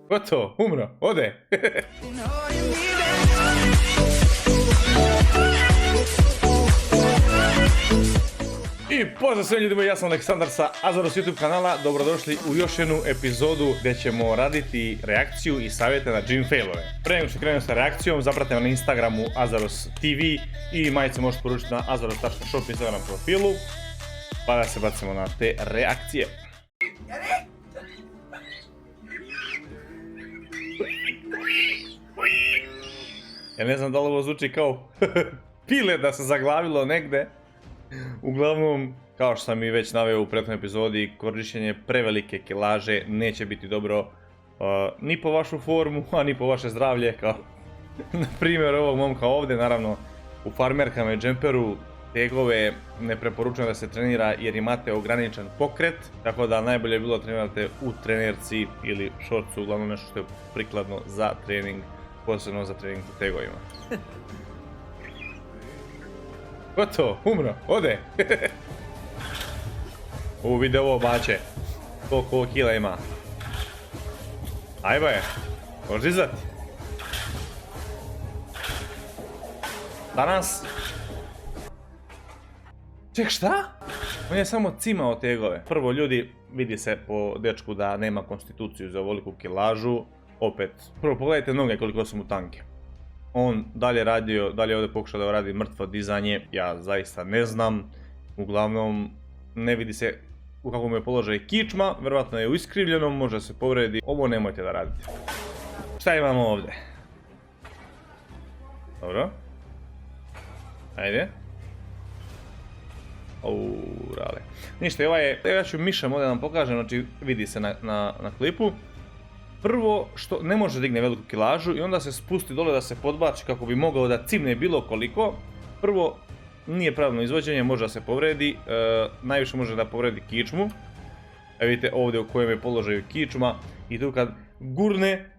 Gotovo, umro, ode. I pozdrav svim ljudima, ja sam Aleksandar sa Azaros YouTube kanala, dobrodošli u još jednu epizodu gdje ćemo raditi reakciju i savjete na gym failove. Prije nego što krenemo sa reakcijom, zapratite me na Instagramu Azaros TV i majice možete poručiti na azaros.shop Instagram profilu, pa da se bacimo na te reakcije. Ja ne znam da li ovo zvuči kao pile da se zaglavilo negde. Uglavnom, kao što sam i već naveo u prethodnoj epizodi, korištenje prevelike kilaže neće biti dobro ni po vašu formu, a ni po vaše zdravlje, kao na primjer ovog momka ovdje. Naravno, u farmerkama i džemperu tegove ne preporučujem da se trenira jer imate ograničen pokret, tako da najbolje je bilo da trenirate u trenerci ili šorcu, uglavnom nešto što je prikladno za trening, posebno za trening u tegovima. Gotovo, umro, ode. Vidi ovo bače. Koliko kila ima. Ajba je. Možeš dizati. Danas. Ček, šta? On je samo cimao tegove. Prvo, ljudi, vidi se po dečku da nema konstituciju za ovoliku kilažu. Opet, prvo pogledajte noge koliko su mu tanke. On dalje radio, dalje ovdje pokušao da radi mrtvo dizanje, ja zaista ne znam. Uglavnom, ne vidi se u kakvom je položaju kičma, vjerojatno je u iskrivljenom, može se povredi. Ovo nemojte da radite. Šta imamo ovdje? Dobro. Ajde. Rale. Ništa, ovaj je, ja ću mišem ovdje da vam pokažem, znači vidi se na klipu. Prvo, što ne može digne veliku kilažu i onda se spusti dole da se podbači kako bi mogao da cimne bilo koliko. Prvo, nije pravilno izvođenje, može da se povredi, najviše može da povredi kičmu. Vidite ovdje u kojem je položaju kičma i tu kad gurne,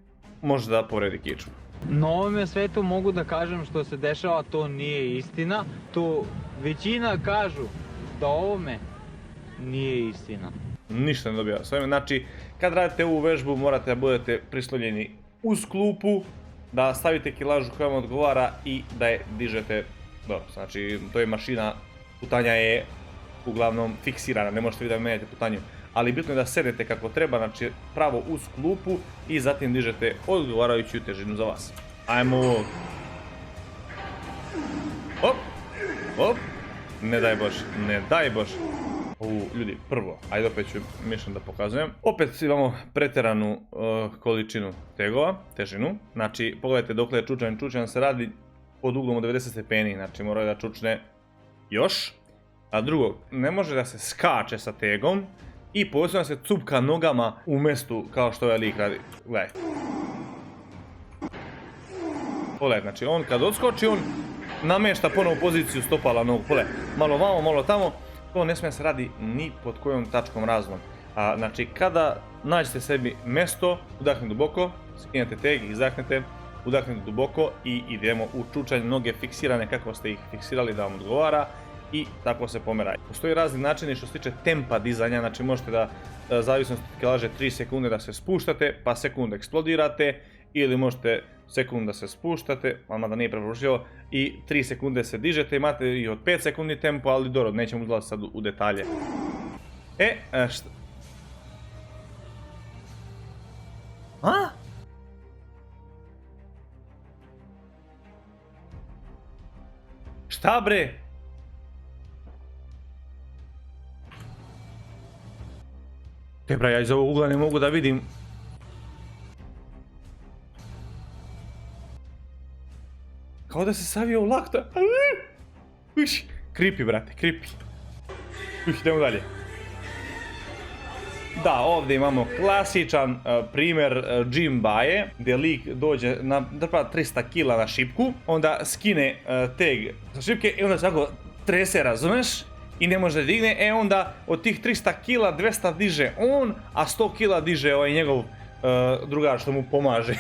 može da povredi kičmu. Na ovome svetu mogu da kažem što se dešava, to nije istina. To većina kažu da ovome nije istina. Ništa ne dobija s ovime, znači kad radite ovu vežbu morate da budete prislonjeni uz klupu, da stavite kilažu koja vam odgovara i da je dižete dobro. Znači to je mašina, putanja je uglavnom fiksirana, ne možete vi da menjate putanju, ali bitno je da sedete kako treba, znači pravo uz klupu i zatim dižete odgovarajuću težinu za vas. Ajmo ovo. Hop, hop, ne daj bož, ne daj bož. Ljudi, prvo, ajde opet ću mišljam da pokazujem. Opet imamo pretjeranu količinu tegova, težinu. Znači, pogledajte dokle je čučan. Čučan se radi pod uglom od 90 stepeni, znači mora da čučne još. A drugo, ne može da se skače sa tegom i posebno da se cupka nogama u mestu kao što ovaj lik radi. Gledajte. Pogledajte, znači on kad odskoči, on namješta ponovo poziciju stopala nogu. Pogledajte, malo vamo, malo tamo. To ne smije se radi ni pod kojom tačkom razlom. Znači, kada nađete sebi mjesto, udahnete duboko, skinete teg, izdahnete, udahnete duboko i idemo u čučanje, noge fiksirane kako ste ih fiksirali da vam odgovara i tako se pomeraju. Postoji razni načini što se tiče tempa dizanja, znači možete da, zavisnosti od kilaže, 3 sekunde da se spuštate, pa sekundu eksplodirate, ili možete sekund da se spuštate, vama da nije preporučljivo, i 3 sekunde se dižete, imate i od 5 sekundi tempo, ali dobro, nećemo uzlaziti sad u detalje. Šta? A? Šta bre? Te bra, ja iz ovog ugla ne mogu da vidim. Kao da se savio u lakta. Uš, creepy, brate, creepy. Idemo dalje. Da, ovdje imamo klasičan primjer gym baje, gdje lik dođe na drpa 300 kila na šipku, onda skine teg sa šipke i onda se tako trese, razumeš? I ne može da digne, onda od tih 300 kila 200 diže on, a 100 kila diže ovaj njegov drugar što mu pomaže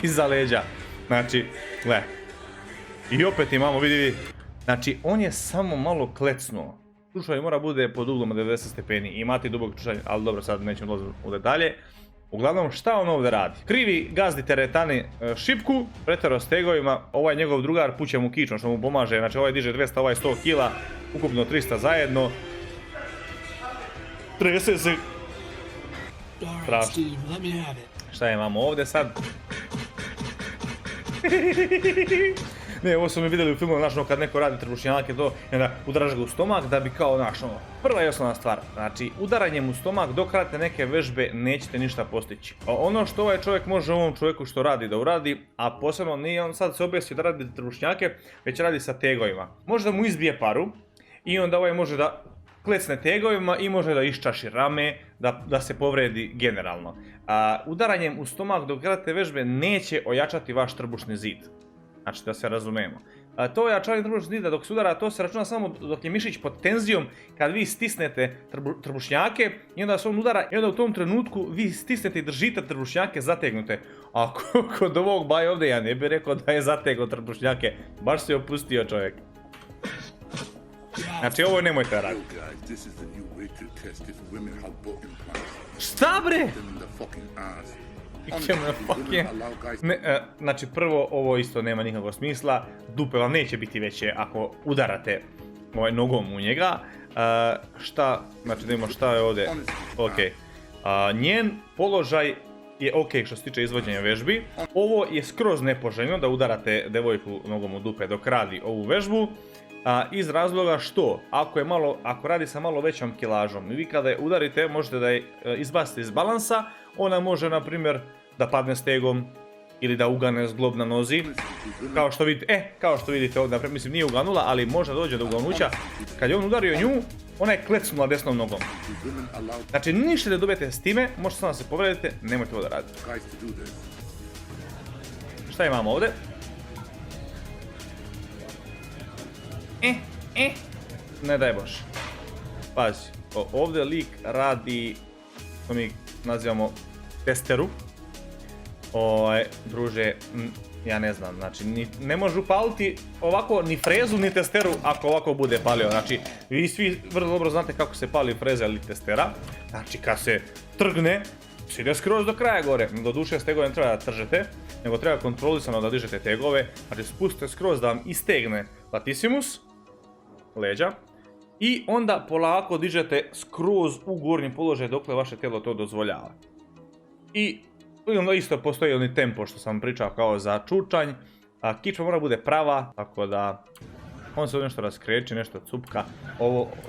iza leđa. Znači, gledaj. I opet imamo, vidi, znači on je samo malo klecnuo. Čušanje mora bude pod uglom od 90 stepeni. Imate duboko čušanje, ali dobro, sad nećemo dolaziti u detalje. Uglavnom, šta on ovdje radi? Krivi gazdi teretani šipku, pretero stegovima, ovaj njegov drugar puće mu kičom što mu pomaže, znači ovaj diže 200, ovaj 100 kila, ukupno 300 zajedno. Trese se. Strašno. Šta imamo ovdje sad? Ne, ovo su mi vidjeli u filmu, znaš, kad neko radi trbušnjake, to, i onda udaraš ga u stomak da bi kao, znaš, prva i osnovna stvar, znači, udaranjem u stomak dok radite neke vežbe nećete ništa postići. Ono što ovaj čovjek može ovom čovjeku što radi da uradi, a posebno nije on sad se objesio da radi trbušnjake, već radi sa tegovima. Može da mu izbije paru i onda ovaj može da klecne tegovima i može da iščaši rame, da se povredi generalno. Udaranjem u stomak dok radite vežbe neće ojačati vaš trbušni zid. Znači da se razumemo. To ojačanje trbušnog zida dok se udara, to se računa samo dok je mišić pod tenzijom, kad vi stisnete trbušnjake i onda se on udara i onda u tom trenutku vi stisnete i držite trbušnjake zategnute. A kod ovog baja ovdje ja ne bih rekao da je zategnuo trbušnjake, baš se opustio čovjek. Znači ovo nemojte raditi. Šta bre? Znači prvo ovo isto nema nikakvog smisla, dupe vam neće biti veće ako udarate nogom u njega. Šta, znači da imamo šta je ovdje, ok. Njen položaj je ok što se tiče izvođenja vežbi. Ovo je skroz nepoželjno da udarate devojku nogom u dupe dok radi ovu vežbu. Iz razloga što, ako radi sa malo većom kilažom i vi kada je udarite možete da je izbacite iz balansa, ona može na primjer da padne stegom ili da ugane zglob na nozi, kao što vidite ovdje, mislim nije uganula, ali može dođe do uganuća. Kad je on udario nju, ona je klecnula desnom nogom. Znači ništa da dobijete s time, možete samo da se povredite, nemojte ovo da radite. Šta imamo ovdje? Ne daj bož. Pazi, ovdje lik radi, što mi nazivamo testeru. Druže, ja ne znam, znači ne može upaliti ovako ni frezu ni testeru ako ovako bude palio. Znači, vi svi vrlo dobro znate kako se pali freza ili testera. Znači, kad se trgne, se ide skroz do kraja gore. Do duše stegove ne treba da tržete, nego treba kontrolisano da dižete tegove. Znači, spustite skroz da vam istegne latissimus, leđa, i onda polako dižete skroz u gornji položaj dokle vaše tijelo to dozvoljava. I onda isto postoji onaj tempo što sam pričao kao za čučanj. Kičma mora bude prava, tako da on se nešto raskreći, nešto cupka.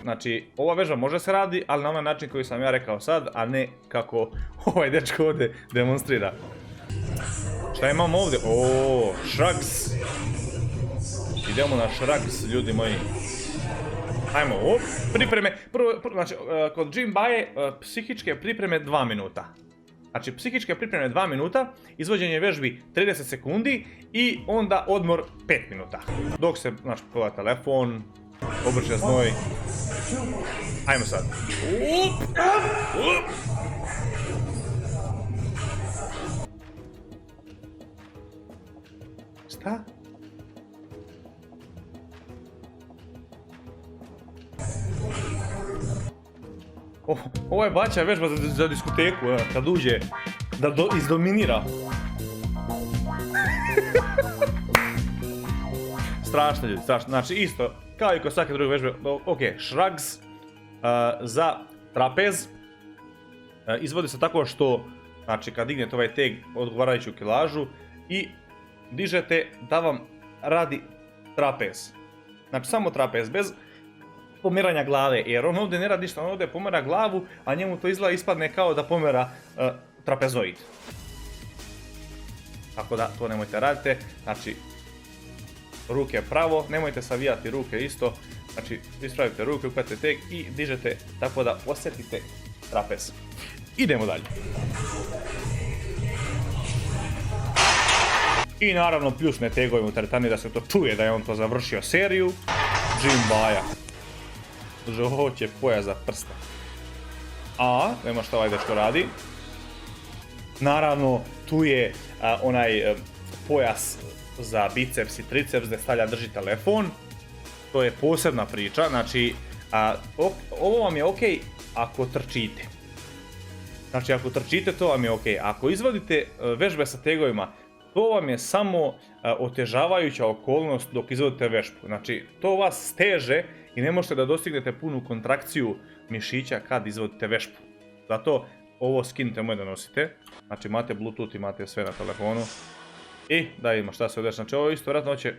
Znači, ova vežba može se radi, ali na onaj način koji sam ja rekao sad, a ne kako ovaj dečko ovdje demonstrira. Šta imamo ovdje? Shrugs. Idemo na shrugs, ljudi moji. Ajmo, pripreme, znači, kod gym baje psihičke pripreme 2 minuta. Znači, psihičke pripreme 2 minuta, izvođenje vežbi 30 sekundi i onda odmor 5 minuta. Dok se, znači, pogleda telefon, obrće znoj. Ajmo sad. Šta? Ovo je bača vežba za diskoteku, kad uđe, da izdominira. Strašno ljudi, strašno. Znači isto, kao i kod svake druge vežbe, ok, shrugs za trapez. Izvodi se tako što, znači kad dignete ovaj teg odgovarajuću kilažu i dižete da vam radi trapez. Znači samo trapez, bez pomeranja glave, jer on ovdje ne radi ništa, on ovdje pomera glavu, a njemu to izgleda ispadne kao da pomera trapezoid. Tako da, to nemojte raditi, znači, ruke pravo, nemojte savijati ruke isto, znači, ispravite ruke, uhvatite teg i dižete tako da osjetite trapez. Idemo dalje. I naravno pljusne tegovima u teretani da se to čuje da je on to završio seriju. Gym baja. Hoće pojas za prste. Nema šta ovaj dečko radi. Naravno, tu je onaj pojas za biceps i triceps gdje stavlja drži telefon. To je posebna priča, znači Ovo vam je ok ako trčite. Znači ako trčite to vam je ok. Ako izvodite vežbe sa tegovima, to vam je samo otežavajuća okolnost dok izvodite vežbu. Znači to vas steže i ne možete da dostignete punu kontrakciju mišića kad izvodite vežbu. Zato ovo skinite moje da nosite. Znači imate Bluetooth, imate sve na telefonu. I da vidimo šta se odeš. Znači ovo isto vratno će...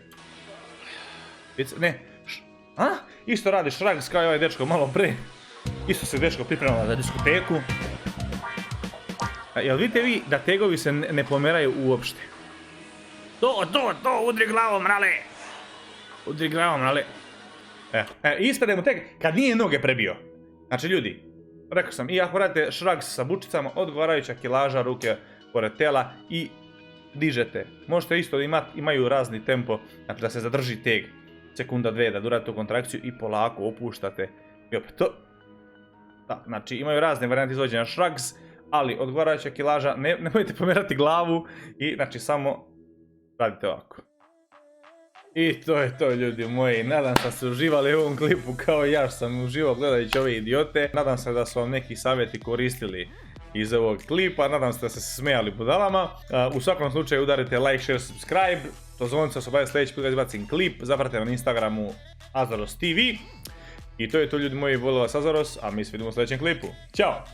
Ne, isto radi Shrugs kao i ovaj dečko malo pre. Isto se dečko pripremala za diskoteku. Jel vidite vi da tegovi se ne pomeraju uopšte? To, udri glavom, mrale! Udri glavom, mrale! Ispade mu tek kad nije noge prebio. Znači ljudi, rekao sam, i ako radite Shrugs sa bučicama, odgovarajuća kilaža, ruke pored tela i dižete. Možete isto imaju razni tempo, znači da se zadrži teg. Sekunda, dve, da durate tu kontrakciju i polako opuštate. I opet to. Da, znači imaju razne varijante izvođenja Shrugs, ali odgovarajuća kilaža, nemojte pomerati glavu i znači samo radite ovako. I to je to ljudi moji, nadam se da ste uživali u ovom klipu kao ja što sam uživao gledajući ove idiote. Nadam se da su vam neki savjeti koristili iz ovog klipa, nadam se da ste se smijali budalama. U svakom slučaju udarite like, share, subscribe, to zvonce se obavlja sljedeći put da izbacim klip, zapratite me na Instagramu Azaros TV. I to je to ljudi moji, volio vas Azaros, a mi se vidimo u sljedećem klipu. Ćao!